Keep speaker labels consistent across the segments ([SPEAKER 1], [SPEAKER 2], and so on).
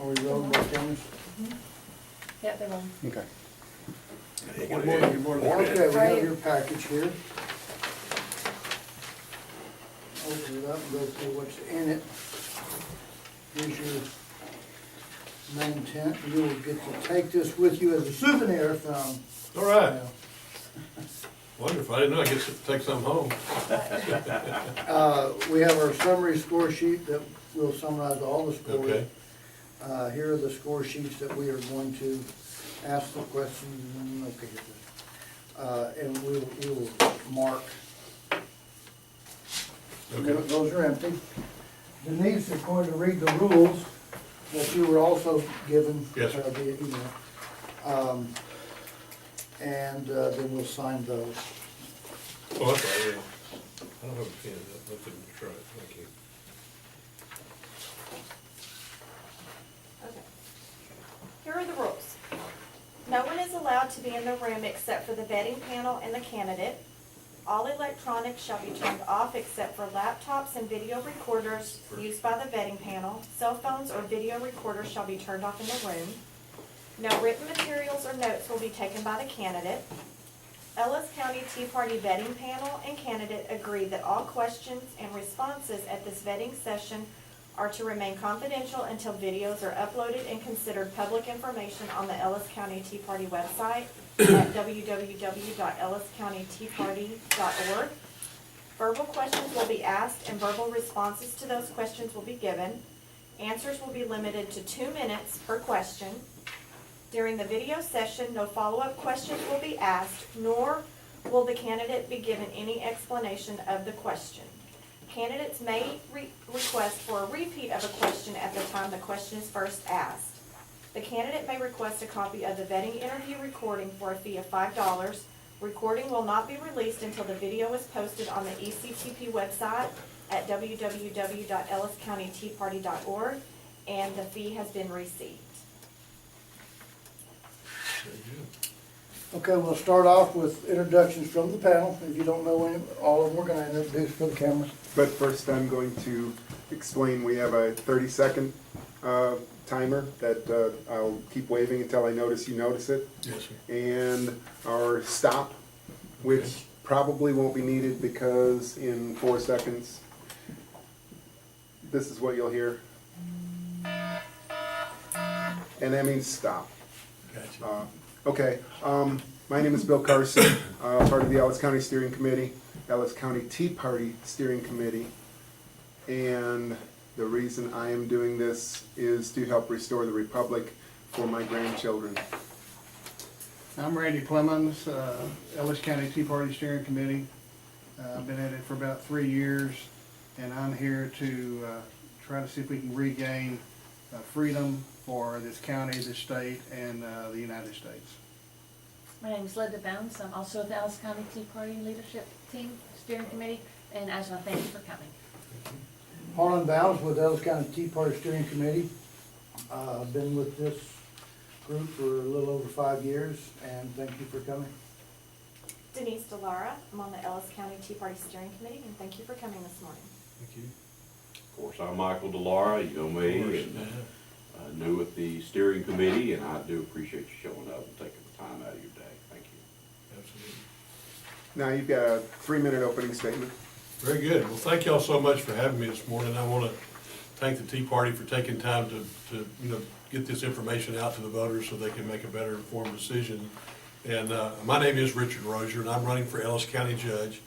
[SPEAKER 1] Are we rolling both cameras?
[SPEAKER 2] Yep, they're on.
[SPEAKER 1] Okay.
[SPEAKER 3] Good morning, good morning.
[SPEAKER 1] Okay, we
[SPEAKER 2] Right.
[SPEAKER 1] have your package here. Open it up and go through what's in it. Here's your main tent. You will get to take this with you as a souvenir from.
[SPEAKER 3] All right, wonderful. I didn't know I get to take some home.
[SPEAKER 1] We have our summary score sheet that will summarize all the scores.
[SPEAKER 3] Okay.
[SPEAKER 1] Here are the score sheets that we are going to ask the questions, and, okay, here's this. And we will mark.
[SPEAKER 3] Okay.
[SPEAKER 1] Those are empty. Denise is going to read the rules that you were also given.
[SPEAKER 3] Yes, sir.
[SPEAKER 1] Via email. And then we'll sign those.
[SPEAKER 3] Oh, that's right, yeah. I don't have a pen, let them try it, thank you.
[SPEAKER 4] Okay. Here are the rules. No one is allowed to be in the room except for the vetting panel and the candidate. All electronics shall be turned off except for laptops and video recorders used by the vetting panel. Cell phones or video recorders shall be turned off in the room. No written materials or notes will be taken by the candidate. Ellis County Tea Party vetting panel and candidate agree that all questions and responses at this vetting session are to remain confidential until videos are uploaded and considered public information on the Ellis County Tea Party website at www.elliscountyteaparty.org. Verbal questions will be asked and verbal responses to those questions will be given. Answers will be limited to 2 minutes per question. During the video session, no follow-up questions will be asked, nor will the candidate be given any explanation of the question. Candidates may request for a repeat of a question at the time the question is first asked. The candidate may request a copy of the vetting interview recording for a fee of $5. Recording will not be released until the video is posted on the ECTP website at www.elliscountyteaparty.org and the fee has been received.
[SPEAKER 3] Very good.
[SPEAKER 1] Okay, we'll start off with introductions from the panel. If you don't know any, all of them, we're gonna introduce for the camera.
[SPEAKER 5] But first I'm going to explain, we have a 30-second timer that I'll keep waving until I notice you notice it.
[SPEAKER 3] Yes, sir.
[SPEAKER 5] And our stop, which probably won't be needed because in 4 seconds, this is what you'll hear. And that means stop.
[SPEAKER 3] Gotcha.
[SPEAKER 5] Okay, my name is Bill Carson, part of the Ellis County Steering Committee, Ellis County Tea Party Steering Committee, and the reason I am doing this is to help restore the Republic for my grandchildren.
[SPEAKER 6] I'm Randy Clemens, Ellis County Tea Party Steering Committee. I've been at it for about 3 years, and I'm here to try to see if we can regain freedom for this county, this state, and the United States.
[SPEAKER 2] My name is Linda Bounds. I'm also with the Ellis County Tea Party Leadership Team Steering Committee, and I just want to thank you for coming.
[SPEAKER 1] Harlan Bounds with Ellis County Tea Party Steering Committee. I've been with this group for a little over 5 years, and thank you for coming.
[SPEAKER 4] Denise DeLara, I'm on the Ellis County Tea Party Steering Committee, and thank you for coming this morning.
[SPEAKER 3] Thank you.
[SPEAKER 7] Of course, I'm Michael DeLara, you know me, and new with the steering committee, and I do appreciate you showing up and taking the time out of your day. Thank you.
[SPEAKER 3] Absolutely.
[SPEAKER 5] Now you've got a 3-minute opening statement.
[SPEAKER 3] Very good. Well, thank y'all so much for having me this morning. I want to thank the Tea Party for taking time to get this information out to the voters so they can make a better informed decision. And my name is Richard Rozier, and I'm running for Ellis County Judge.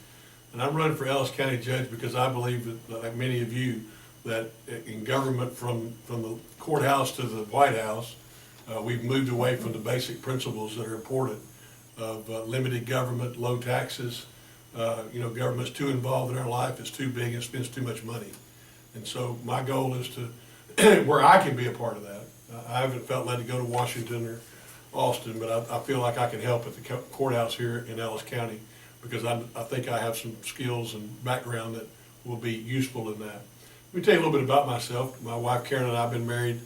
[SPEAKER 3] And I'm running for Ellis County Judge because I believe that, like many of you, that in government from the courthouse to the White House, we've moved away from the basic principles that are important of limited government, low taxes. Government's too involved in our life, it's too big, and spends too much money. And so my goal is to, where I can be a part of that. I haven't felt led to go to Washington or Austin, but I feel like I can help at the courthouse here in Ellis County because I think I have some skills and background that will be useful in that. Let me tell you a little bit about myself. My wife Karen and I have been married.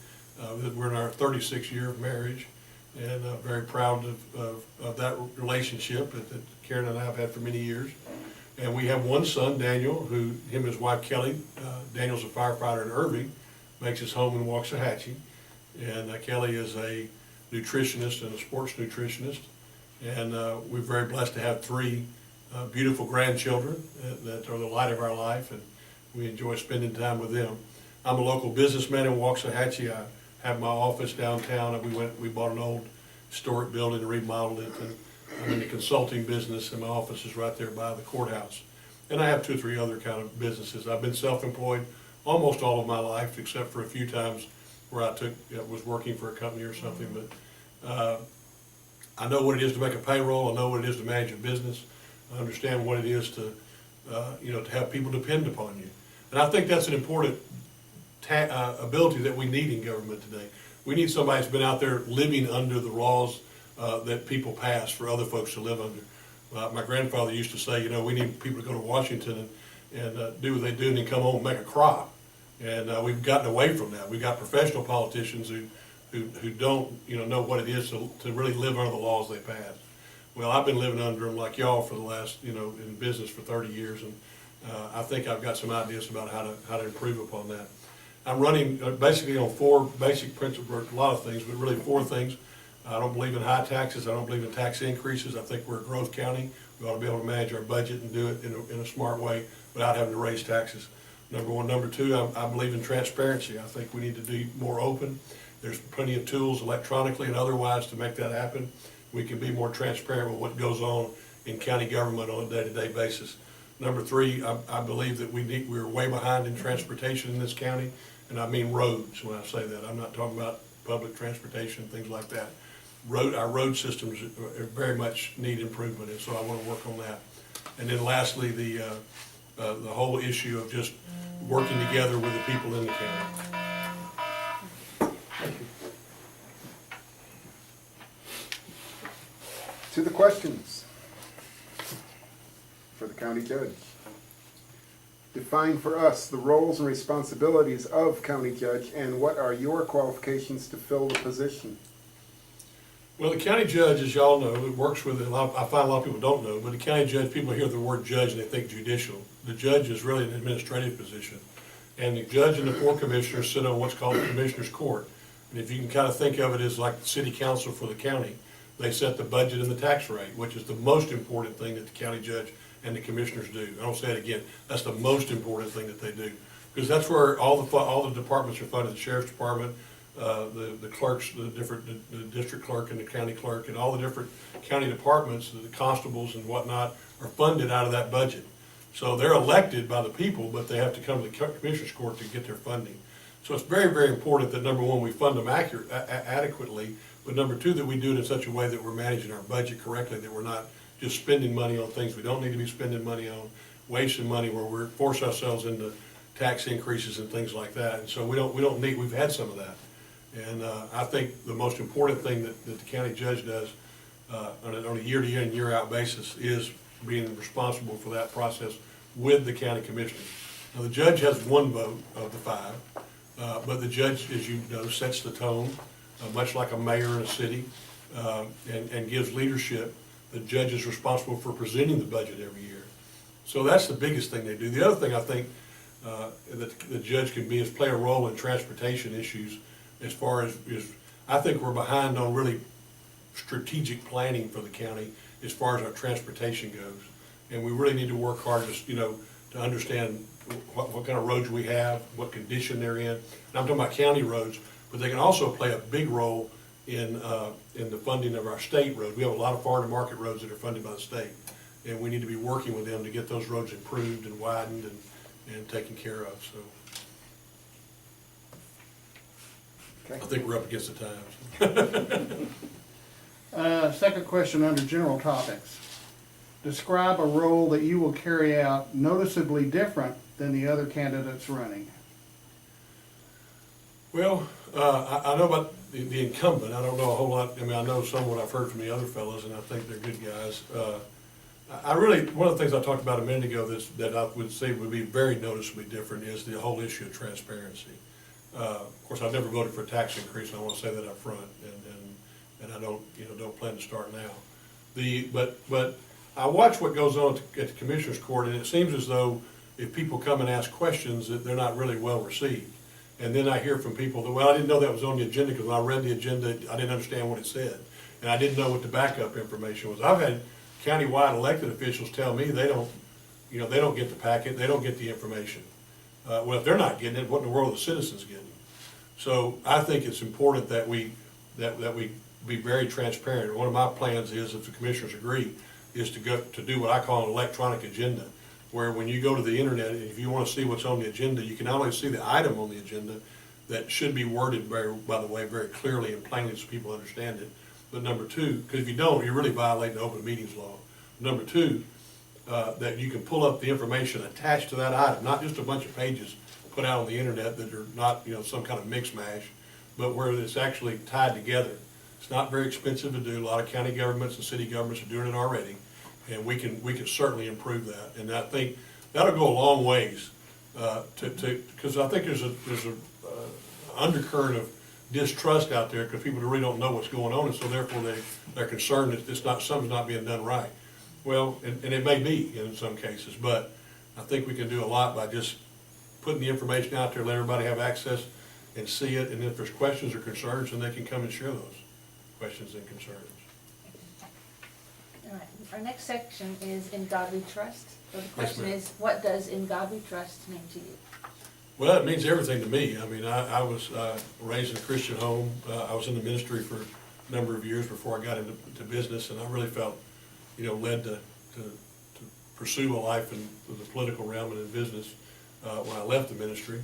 [SPEAKER 3] We're in our 36th year of marriage, and very proud of that relationship that Karen and I have had for many years. And we have one son, Daniel, who him and his wife Kelly. Daniel's a firefighter in Irving, makes his home in Waxahachie. And Kelly is a nutritionist and a sports nutritionist. And we're very blessed to have three beautiful grandchildren that are the light of our life, and we enjoy spending time with them. I'm a local businessman in Waxahachie. I have my office downtown, and we bought an old historic building and remodeled it, and I'm in the consulting business, and my office is right there by the courthouse. And I have 2 or 3 other kind of businesses. I've been self-employed almost all of my life, except for a few times where I was working for a company or something, but I know what it is to make a payroll. I know what it is to manage a business. I understand what it is to, to have people depend upon you. And I think that's an important ability that we need in government today. We need somebody that's been out there living under the laws that people pass for other folks to live under. My grandfather used to say, we need people to go to Washington and do what they do and then come home and make a crop. And we've gotten away from that. We've got professional politicians who don't, know what it is to really live under the laws they pass. Well, I've been living under them like y'all for the last, in business for 30 years, and I think I've got some ideas about how to improve upon that. I'm running basically on 4 basic principles, a lot of things, but really 4 things. I don't believe in high taxes. I don't believe in tax increases. I think we're a growth county. We ought to be able to manage our budget and do it in a smart way without having to raise taxes. Number 1. Number 2, I believe in transparency. I think we need to be more open. There's plenty of tools electronically and otherwise to make that happen. We can be more transparent with what goes on in county government on a day-to-day basis. Number 3, I believe that we're way behind in transportation in this county, and I mean roads when I say that. I'm not talking about public transportation, things like that. Our road systems very much need improvement, and so I want to work on that. And then lastly, the whole issue of just working together with the people in the county.
[SPEAKER 5] To the questions for the county judge. Define for us the roles and responsibilities of county judge, and what are your qualifications to fill the position?
[SPEAKER 3] Well, the county judge, as y'all know, it works with I find a lot of people don't know, but the county judge, people hear the word judge and they think judicial. The judge is really an administrative position. And the judge and the 4 commissioners sit on what's called the commissioner's court. And if you can kind of think of it as like the city council for the county, they set the budget and the tax rate, which is the most important thing that the county judge and the commissioners do. I don't say it again, that's the most important thing that they do. Because that's where all the departments are funded, the sheriff's department, the clerks, the district clerk and the county clerk, and all the different county departments, the constables and whatnot, are funded out of that budget. So they're elected by the people, but they have to come to the commissioner's court to get their funding. So it's very, very important that, number 1, we fund them adequately, but number 2, that we do it in such a way that we're managing our budget correctly, that we're not just spending money on things we don't need to be spending money on, wasting money where we force ourselves into tax increases and things like that. And so we've had some of that. And I think the most important thing that the county judge does on a year-to-year and year-out basis is being responsible for that process with the county commissioners. Now, the judge has 1 vote of the 5, but the judge, as you know, sets the tone, much like a mayor in a city, and gives leadership. The judge is responsible for presenting the budget every year. So that's the biggest thing they do. The other thing I think that the judge can be is play a role in transportation issues. As far as I think we're behind on really strategic planning for the county as far as our transportation goes, and we really need to work hard to understand what kind of roads we have, what condition they're in. And I'm talking about county roads, but they can also play a big role in the funding of our state roads. We have a lot of farm to market roads that are funded by the state, and we need to be working with them to get those roads improved and widened and taken care of. So.
[SPEAKER 5] Okay.
[SPEAKER 3] I think we're up against the times.
[SPEAKER 6] Second question under general topics. Describe a role that you will carry out noticeably different than the other candidates running.
[SPEAKER 3] Well, I know about the incumbent. I don't know a whole lot. I mean, I know some of what I've heard from the other fellows, and I think they're good guys. One of the things I talked about a minute ago that I would say would be very noticeably different is the whole issue of transparency. Of course, I've never voted for a tax increase, and I want to say that up front, and I don't plan to start now. But I watch what goes on at the commissioner's court, and it seems as though if people come and ask questions, that they're not really well received. And then I hear from people that, well, I didn't know that was on the agenda, because when I read the agenda, I didn't understand what it said. And I didn't know what the backup information was. I've had countywide elected officials tell me they don't get the packet, they don't get the information. Well, if they're not getting it, what in the world are the citizens getting? So I think it's important that we be very transparent. One of my plans is, if the commissioners agree, is to do what I call an electronic agenda, where when you go to the internet, if you want to see what's on the agenda, you can not only see the item on the agenda that should be worded by the way, very clearly and plainly so people understand it. But number two, because if you don't, you're really violating the open meetings law. Number two, that you can pull up the information attached to that item, not just a bunch of pages put out on the internet that are not, some kind of mix mash, but where it's actually tied together. It's not very expensive to do. A lot of county governments and city governments are doing it already, and we can certainly improve that. And I think that'll go a long ways because I think there's a undercurrent of distrust out there because people really don't know what's going on, and so therefore they're concerned that something's not being done right. Well, and it may be in some cases, but I think we can do a lot by just putting the information out there, let everybody have access and see it, and if there's questions or concerns, then they can come and share those questions and concerns.
[SPEAKER 2] All right, our next section is In God We Trust. So the question
[SPEAKER 3] ma'am.
[SPEAKER 2] is, what does In God We Trust mean to you?
[SPEAKER 3] Well, it means everything to me. I mean, I was raised in a Christian home. I was in the ministry for a number of years before I got into business, and I really felt, led to pursue a life in the political realm and in business when I left the ministry.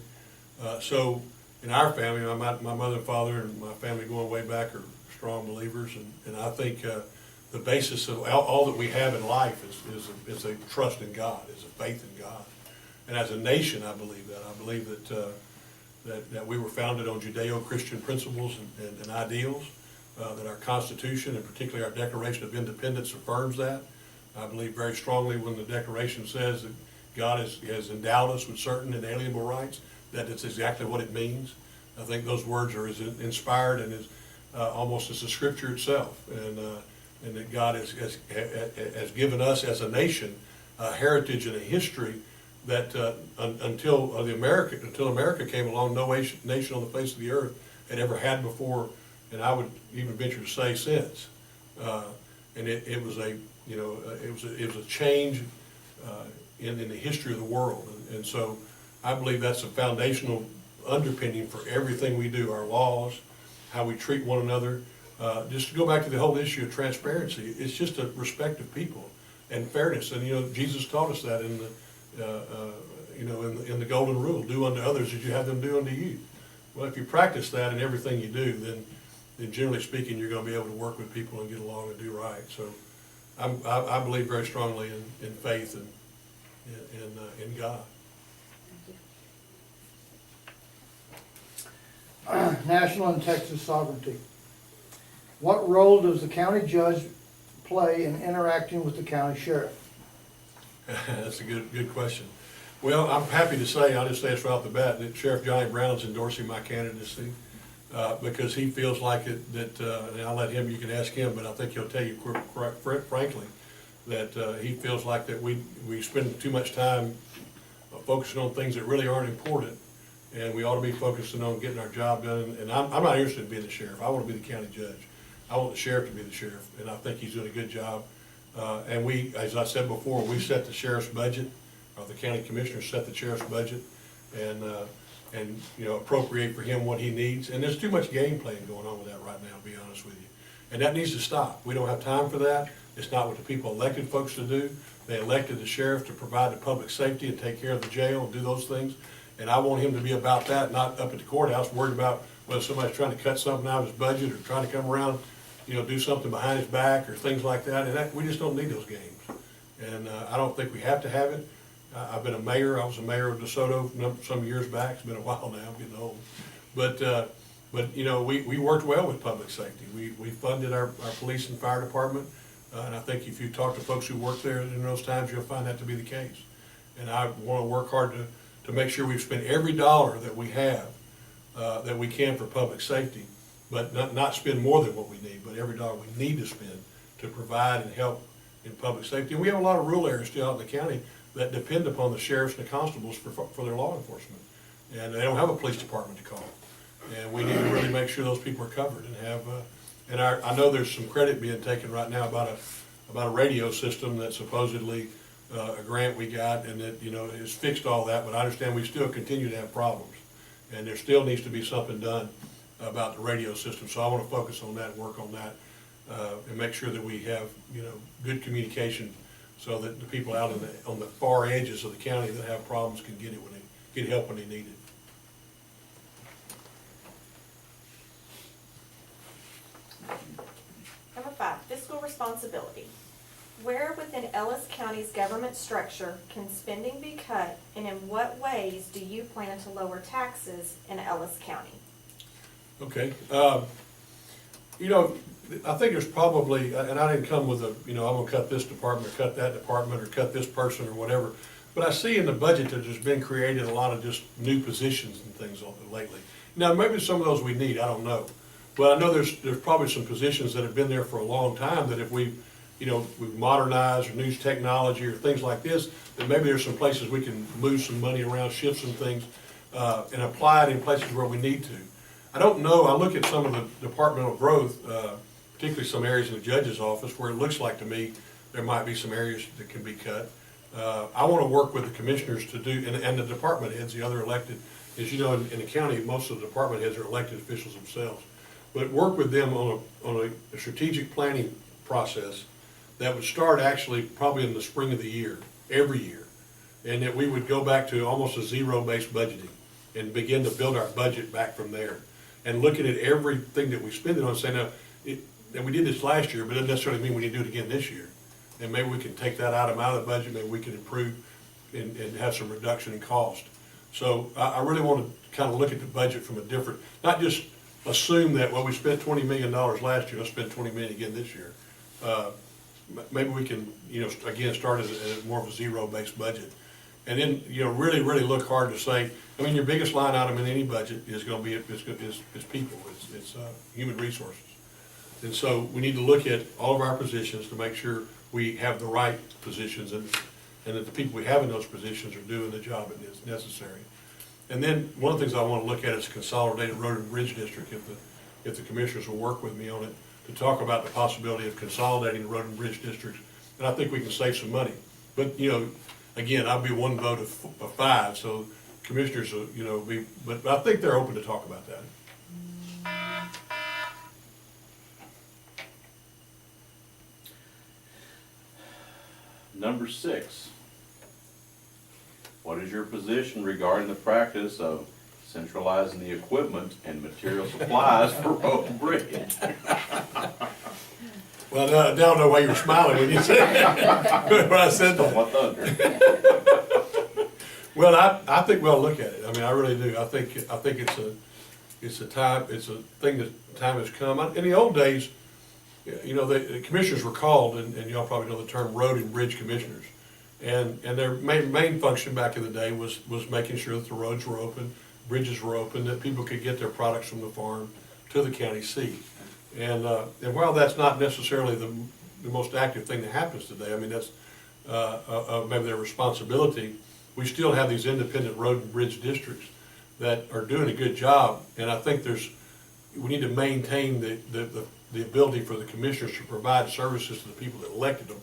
[SPEAKER 3] So in our family, my mother and father and my family going way back are strong believers, and I think the basis of all that we have in life is a trust in God, is a faith in God. And as a nation, I believe that. I believe that we were founded on Judeo-Christian principles and ideals, that our Constitution, and particularly our Declaration of Independence, affirms that. I believe very strongly when the Declaration says that God has endowed us with certain inalienable rights, that it's exactly what it means. I think those words are as inspired and as almost as the Scripture itself, and that God has given us as a nation a heritage and a history that until America came along, no nation on the face of the earth had ever had before, and I would even venture to say since. And it was a change in the history of the world, and so I believe that's a foundational underpinning for everything we do, our laws, how we treat one another. Just to go back to the whole issue of transparency, it's just a respect of people and fairness, and Jesus taught us that in the golden rule: do unto others as you have them do unto you. Well, if you practice that in everything you do, then generally speaking, you're going to be able to work with people and get along and do right. So I believe very strongly in faith and in God.
[SPEAKER 2] Thank you.
[SPEAKER 1] National and Texas sovereignty. What role does the county judge play in interacting with the county sheriff?
[SPEAKER 3] That's a good question. Well, I'm happy to say, I'll just say this right off the bat, that Sheriff Johnny Brown's endorsing my candidacy because he feels like and I'll let him, you can ask him, but I think he'll tell you frankly that he feels like that we spend too much time focusing on things that really aren't important, and we ought to be focusing on getting our job done. And I'm not interested in being the sheriff. I want to be the county judge. I want the sheriff to be the sheriff, and I think he's doing a good job. And we, as I said before, we set the sheriff's budget, or the county commissioners set the sheriff's budget, and appropriate for him what he needs. And there's too much game playing going on with that right now, to be honest with you. And that needs to stop. We don't have time for that. It's not what the people elected folks to do. They elected the sheriff to provide the public safety and take care of the jail and do those things. And I want him to be about that, not up at the courthouse worried about whether somebody's trying to cut something out of his budget or trying to come around, do something behind his back or things like that. And we just don't need those games. And I don't think we have to have it. I've been a mayor. I was a mayor of DeSoto some years back. It's been a while now. I'm getting old. But we worked well with public safety. We funded our police and fire department. And I think if you talk to folks who work there in those times, you'll find that to be the case. And I want to work hard to make sure we've spent every dollar that we have, that we can for public safety, but not spend more than what we need, but every dollar we need to spend to provide and help in public safety. And we have a lot of rural areas still out in the county that depend upon the sheriffs and the constables for their law enforcement. and they don't have a police department to call. And we need to really make sure those people are covered and have, and I know there's some credit being taken right now about a radio system that supposedly, a grant we got, and that, you know, has fixed all that, but I understand we still continue to have problems. And there still needs to be something done about the radio system, so I wanna focus on that, work on that, and make sure that we have, you know, good communication so that the people out on the far edges of the county that have problems can get help when they need it.
[SPEAKER 4] Number 5, fiscal responsibility. Where within Ellis County's government structure can spending be cut, and in what ways do you plan to lower taxes in Ellis County?
[SPEAKER 3] Okay, you know, I think there's probably, and I didn't come with a, you know, I'm gonna cut this department, or cut that department, or cut this person, or whatever. But I see in the budget that there's been created a lot of just new positions and things lately. Now, maybe some of those we need, I don't know. But I know there's probably some positions that have been there for a long time that if we've modernized or used technology or things like this, then maybe there's some places we can move some money around, shift some things, and apply it in places where we need to. I don't know, I look at some of the departmental growth, particularly some areas in the judge's office where it looks like to me there might be some areas that can be cut. I want to work with the commissioners to do, and the department heads, the other elected, as you know, in the county, most of the department heads are elected officials themselves. But work with them on a strategic planning process that would start actually probably in the spring of the year, every year. And that we would go back to almost a zero-based budgeting and begin to build our budget back from there. And looking at everything that we spend it on, saying, now, and we did this last year, but it doesn't necessarily mean we need to do it again this year. And maybe we can take that item out of the budget, maybe we can improve and have some reduction in cost. So I really want to kind of look at the budget from a different, not just assume that, well, we spent $20 million last year, let's spend $20 million again this year. Maybe we can, you know, again, start at more of a zero-based budget. And then, you know, really, really look hard to say, I mean, your biggest line item in any budget is going to be, it's people, it's human resources. And so we need to look at all of our positions to make sure we have the right positions and that the people we have in those positions are doing the job that is necessary. And then one of the things I want to look at is consolidated road and bridge district, if the commissioners will work with me on it, to talk about the possibility of consolidating the road and bridge districts. And I think we can save some money. But, you know, again, I'll be one vote of 5, so commissioners will, you know, but I think they're open to talk about that.
[SPEAKER 7] Number 6. What is your position regarding the practice of centralizing the equipment and material supplies for road and bridge?
[SPEAKER 3] Well, I don't know why you were smiling when you said that. When I said
[SPEAKER 7] Stole
[SPEAKER 3] that.
[SPEAKER 7] my thunder.
[SPEAKER 3] Well, I think we'll look at it. I mean, I really do. I think it's a thing that time has come. In the old days, you know, the commissioners were called, and y'all probably know the term road and bridge commissioners. And their main function back in the day was making sure that the roads were open, bridges were open, that people could get their products from the farm to the county seat. And while that's not necessarily the most active thing that happens today, I mean, that's maybe their responsibility, we still have these independent road and bridge districts that are doing a good job. And I think we need to maintain the ability for the commissioners to provide services to the people that elected them.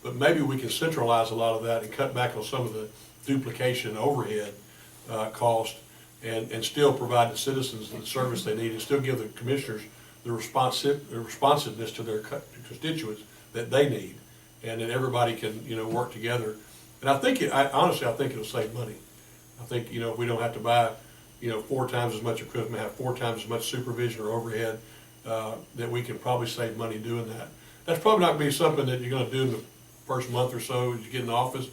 [SPEAKER 3] But maybe we can centralize a lot of that and cut back on some of the duplication overhead cost and still provide the citizens the service they need and still give the commissioners the responsiveness to their constituents that they need, and that everybody can, you know, work together. And I think honestly, I think it'll save money. I think, you know, if we don't have to buy, you know, 4 times as much equipment, have 4 times as much supervision or overhead, that we can probably save money doing that. That's probably not going to be something that you're going to do in the first month or so as you get in the office,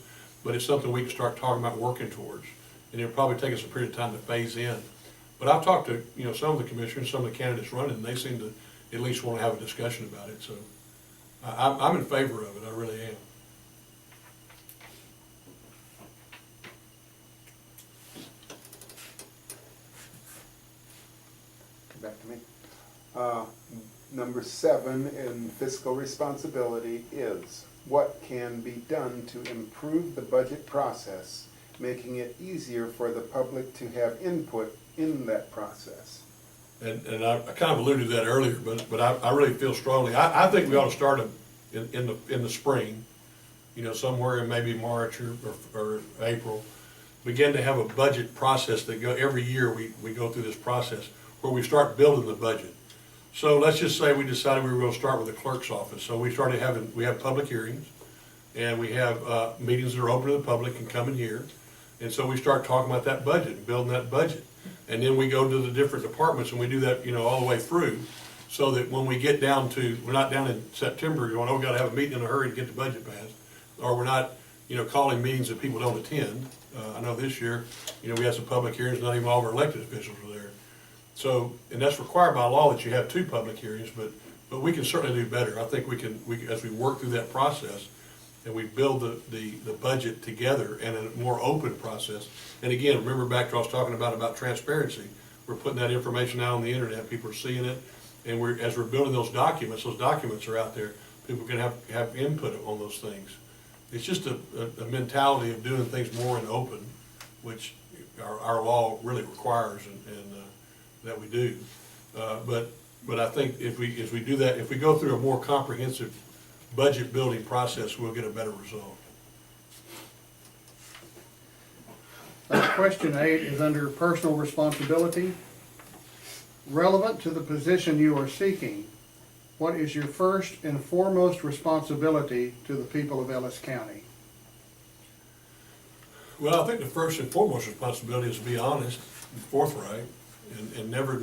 [SPEAKER 3] but it's something we can start talking about working towards. And it'll probably take us a period of time to phase in. But I've talked to, you know, some of the commissioners, some of the candidates running, and they seem to at least want to have a discussion about it. So I'm in favor of it, I really am.
[SPEAKER 5] Back to me. Number 7 in fiscal responsibility is, what can be done to improve the budget process making it easier for the public to have input in that process.
[SPEAKER 3] And I kind of alluded to that earlier, but I really feel strongly, I think we ought to start them in the spring, you know, somewhere in maybe March or April, begin to have a budget process that every year we go through this process where we start building the budget. So let's just say we decided we were gonna start with the clerk's office. So we have public hearings, and we have meetings that are open to the public and come in here. And so we start talking about that budget, and building that budget. And then we go to the different departments and we do that, you know, all the way through, so that when we get down to, we're not down in September going, oh, we gotta have a meeting in a hurry to get the budget passed. Or we're not, you know, calling meetings that people don't attend. I know this year, you know, we had some public hearings, not even all of our elected officials were there. So, and that's required by law that you have 2 public hearings, but we can certainly do better. I think we can, as we work through that process, and we build the budget together and a more open process. And again, remember back to what I was talking about transparency. We're putting that information out on the internet, people are seeing it, and as we're building those documents are out there, people can have input on those things. It's just a mentality of doing things more in open, which our law really requires and that we do. But I think if we do that, if we go through a more comprehensive budget building process, we'll get a better result.
[SPEAKER 6] Question 8 is under personal responsibility. Relevant to the position you are seeking, what is your first and foremost responsibility to the people of Ellis County?
[SPEAKER 3] Well, I think the first and foremost responsibility is to be honest and forthright, and never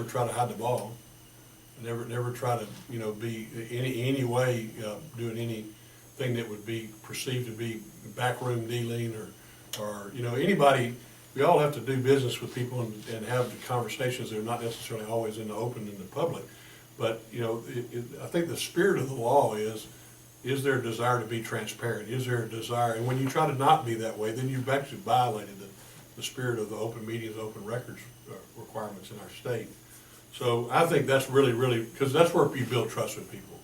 [SPEAKER 3] try to hide the ball. Never try to, you know, be any way doing anything that would be perceived to be backroom dealing or you know, anybody. We all have to do business with people and have the conversations that are not necessarily always in the open in the public. But, you know, I think the spirit of the law is there a desire to be transparent? Is there a desire? And when you try to not be that way, then you've actually violated the spirit of the open meetings, open records requirements in our state. So I think that's really, because that's where you build trust with people.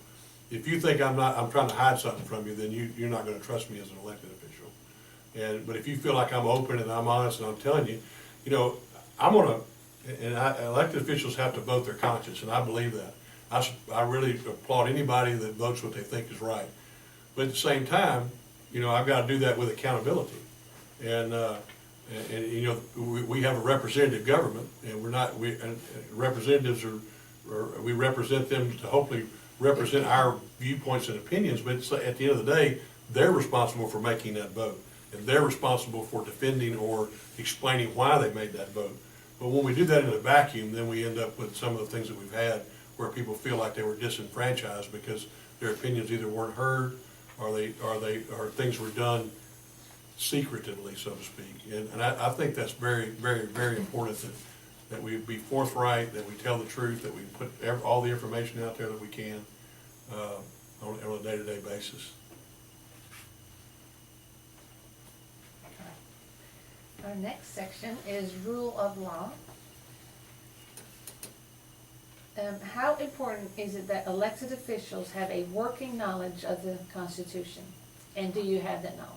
[SPEAKER 3] If you think I'm trying to hide something from you, then you're not going to trust me as an elected official. But if you feel like I'm open and I'm honest and I'm telling you, you know, elected officials have to vote their conscience, and I believe that. I really applaud anybody that votes what they think is right. But at the same time, you know, I've got to do that with accountability. And you know, we have a representative government, and representatives we represent them to hopefully represent our viewpoints and opinions, but at the end of the day, they're responsible for making that vote. And they're responsible for defending or explaining why they made that vote. But when we do that in a vacuum, then we end up with some of the things that we've had where people feel like they were disenfranchised because their opinions either weren't heard or things were done secretively, so to speak. And I think that's very important that we be forthright, that we tell the truth, that we put all the information out there that we can on a day-to-day basis.
[SPEAKER 2] Our next section is rule of law. How important is it that elected officials have a working knowledge of the Constitution? And do you have that knowledge?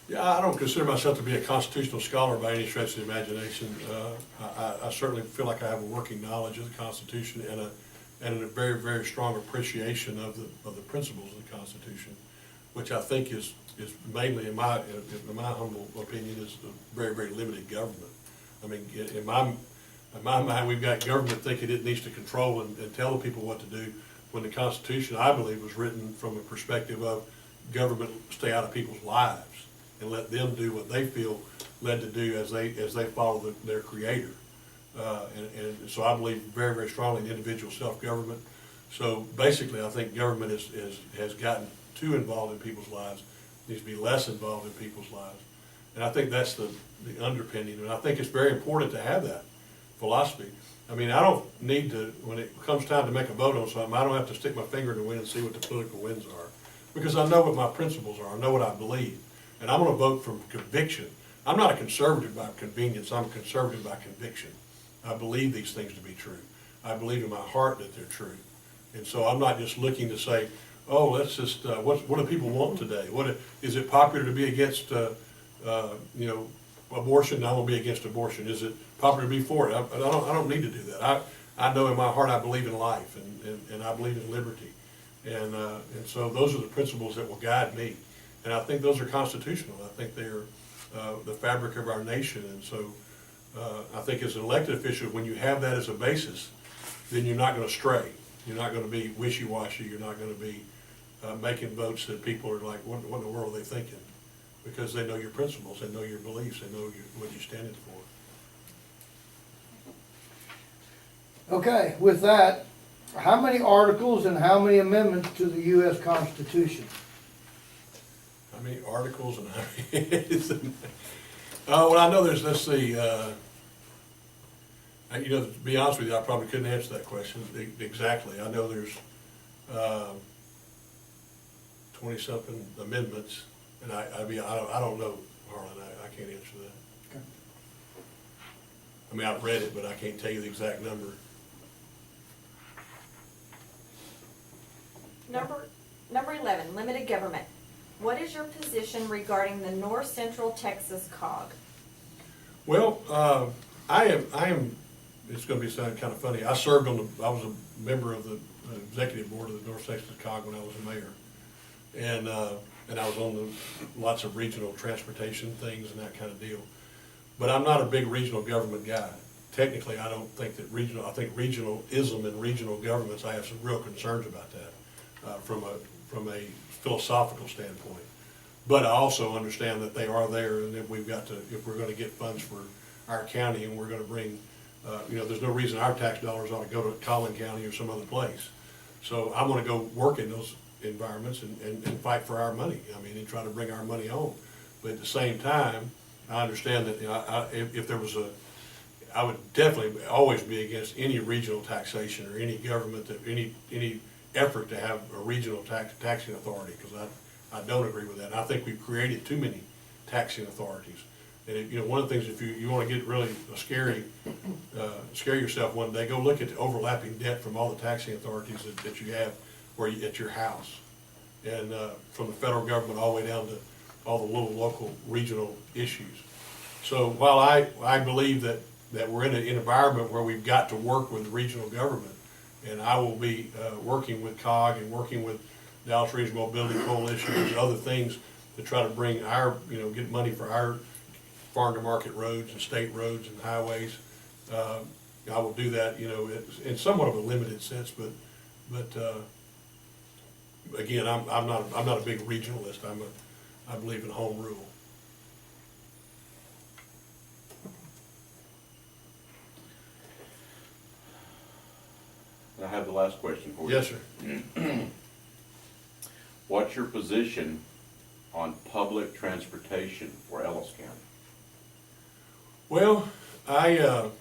[SPEAKER 3] Yeah, I don't consider myself to be a constitutional scholar by any stretch of the imagination. I certainly feel like I have a working knowledge of the Constitution and a very strong appreciation of the principles of the Constitution, which I think is mainly, in my humble opinion, is a very limited government. I mean, in my mind, we've got government thinking it needs to control and tell the people what to do, when the Constitution, I believe, was written from a perspective of government stay out of people's lives and let them do what they feel led to do as they follow their Creator. And so I believe very strongly in individual self-government. So basically, I think government has gotten too involved in people's lives, needs to be less involved in people's lives. And I think that's the underpinning, and I think it's very important to have that philosophy. I mean, I don't need to, when it comes time to make a vote on something, I don't have to stick my finger in the wind and see what the political winds are, because I know what my principles are, I know what I believe, and I'm going to vote from conviction. I'm not a conservative by convenience, I'm a conservative by conviction. I believe these things to be true. I believe in my heart that they're true. And so I'm not just looking to say, oh, let's just, what do people want today? Is it popular to be against, you know, abortion? I won't be against abortion. Is it popular to be for it? I don't need to do that. I know in my heart I believe in life and I believe in liberty. And so those are the principles that will guide me. And I think those are constitutional. I think they're the fabric of our nation. And so I think as an elected official, when you have that as a basis, then you're not going to stray. You're not going to be wishy-washy. You're not going to be making votes that people are like, what in the world are they thinking? Because they know your principles, they know your beliefs, they know what you're standing for.
[SPEAKER 1] Okay, with that, how many articles and how many amendments to the U.S. Constitution?
[SPEAKER 3] How many articles and how many? Well, I know there's, let's see, you know, to be honest with you, I probably couldn't answer that question exactly. I know there's 20-something amendments, and I don't know, Harlan, I can't answer that.
[SPEAKER 1] Okay.
[SPEAKER 3] I mean, I've read it, but I can't tell you the exact number.
[SPEAKER 4] Number 11, limited government. What is your position regarding the North Central Texas COG?
[SPEAKER 3] Well, I am, it's gonna be sounding kind of funny. I was a member of the executive board of the North Texas COG when I was a mayor. And I was on lots of regional transportation things and that kind of deal. But I'm not a big regional government guy. Technically, I don't think that I think regionalism and regional governments, I have some real concerns about that from a philosophical standpoint. But I also understand that they are there, and that we've got to, if we're going to get funds for our county and we're going to bring, you know, there's no reason our tax dollars ought to go to Collin County or some other place. So I'm going to go work in those environments and fight for our money. I mean, and try to bring our money home. But at the same time, I understand that, you know, if there was I would definitely always be against any regional taxation or any government that any effort to have a regional taxing authority, because I don't agree with that. And I think we've created too many taxing authorities. And you know, one of the things, if you want to get really scare yourself one day, go look at the overlapping debt from all the taxing authorities that you have at your house, and from the federal government all the way down to all the little local regional issues. So while I believe that we're in an environment where we've got to work with regional government, and I will be working with COG and working with Dallas Regional Mobility Coalition and other things to try to bring get money for our farm to market roads and state roads and highways. I will do that, you know, in somewhat of a limited sense, but again, I'm not a big regionalist. I believe in home rule.
[SPEAKER 7] I have the last question for you.
[SPEAKER 3] Yes, sir.
[SPEAKER 7] What's your position on public transportation for Ellis County?
[SPEAKER 3] Well, I'm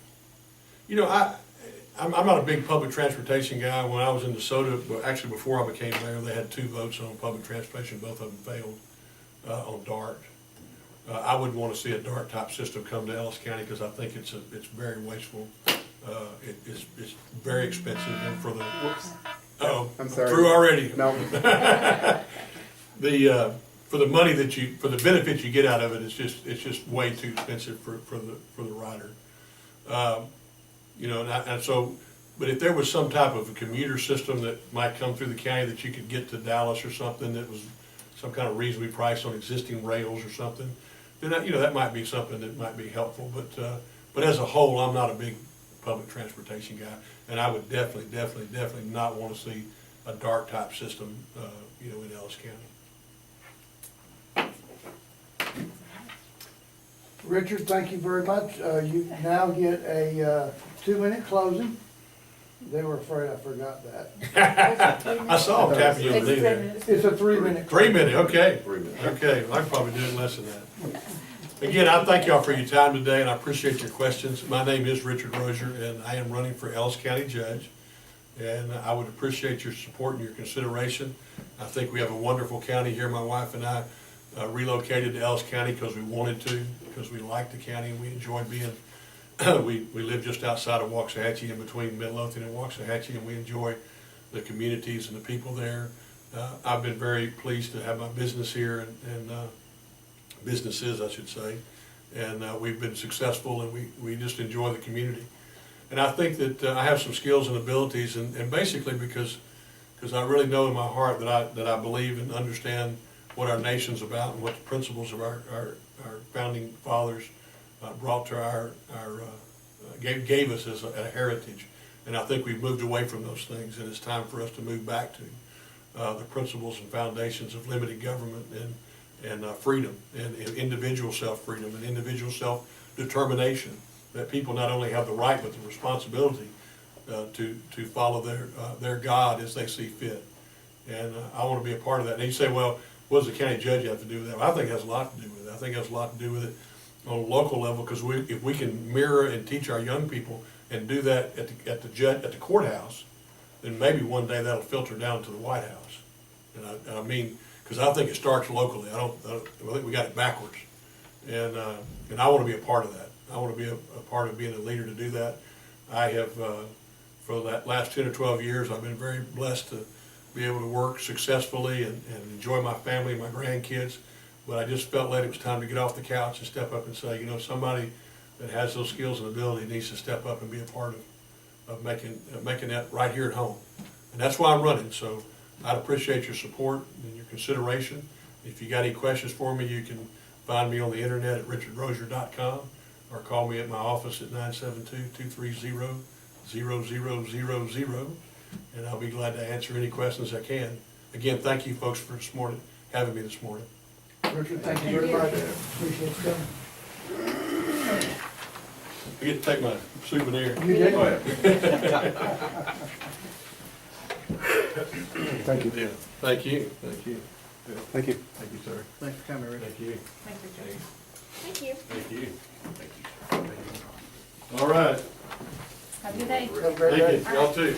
[SPEAKER 3] not a big public transportation guy. When I was in DeSoto, actually before I became mayor, they had 2 votes on public transportation. Both of them failed on DART. I wouldn't want to see a DART type system come to Ellis County because I think it's very wasteful. It's very expensive, and for the
[SPEAKER 5] I'm sorry.
[SPEAKER 3] through already.
[SPEAKER 5] No.
[SPEAKER 3] For the money for the benefits you get out of it, it's just way too expensive for the rider. You know, and so, but if there was some type of a commuter system that might come through the county that you could get to Dallas or something that was some kind of reasonably priced on existing rails or something, then that might be something that might be helpful. But as a whole, I'm not a big public transportation guy, and I would definitely not want to see a DART type system, in Ellis County.
[SPEAKER 1] Richard, thank you very much. You now get a 2-minute closing. They were afraid I forgot that.
[SPEAKER 3] I saw him tapping you on the knee there.
[SPEAKER 1] It's a 3-minute.
[SPEAKER 3] 3 minute, okay.
[SPEAKER 7] 3 minutes.
[SPEAKER 3] Okay, I can probably do it in less than that. Again, I thank y'all for your time today, and I appreciate your questions. My name is Richard Rozier, and I am running for Ellis County Judge. And I would appreciate your support and your consideration. I think we have a wonderful county here. My wife and I relocated to Ellis County because we wanted to, because we liked the county and we enjoyed being, we live just outside of Waxahachie, in between Midlothian and Waxahachie, and we enjoy the communities and the people there. I've been very pleased to have my business here and businesses, I should say. And we've been successful, and we just enjoy the community. And I think that I have some skills and abilities, and basically because I really know in my heart that I believe and understand what our nation's about and what the principles of our founding fathers brought to gave us as a heritage. And I think we've moved away from those things, and it's time for us to move back to the principles and foundations of limited government and freedom and individual self-freedom and individual self-determination, that people not only have the right but the responsibility to follow their God as they see fit. And I want to be a part of that. And you say, well, what does the county judge have to do with that? Well, I think it has a lot to do with it. I think it has a lot to do with it on a local level, because if we can mirror and teach our young people and do that at the courthouse, then maybe one day that'll filter down to the White House. And I mean, because I think it starts locally. I think we got it backwards. And I want to be a part of that. I want to be a part of being a leader to do that. I have, for the last 10 or 12 years, I've been very blessed to be able to work successfully and enjoy my family and my grandkids. But I just felt like it was time to get off the couch and step up and say, you know, somebody that has those skills and ability needs to step up and be a part of making that right here at home. And that's why I'm running. So I'd appreciate your support and your consideration. If you got any questions for me, you can find me on the internet at richardrozier.com or call me at my office at 972-230-0000, and I'll be glad to answer any questions I can. Again, thank you folks for having me this morning.
[SPEAKER 1] Richard, thank you very much. Appreciate you coming.
[SPEAKER 3] I get to take my souvenir.
[SPEAKER 1] You did?
[SPEAKER 3] Go ahead.
[SPEAKER 5] Thank you.
[SPEAKER 3] Yeah, thank you. Thank you. Yeah.
[SPEAKER 5] Thank you.
[SPEAKER 3] Thank you, sir.
[SPEAKER 6] Thanks for coming, Rick.
[SPEAKER 3] Thank you.
[SPEAKER 4] Thank you.
[SPEAKER 3] Thank you. Thank you. Thank you. All right.
[SPEAKER 2] Have a good day.
[SPEAKER 1] Have a great day.
[SPEAKER 3] Thank you. Y'all too.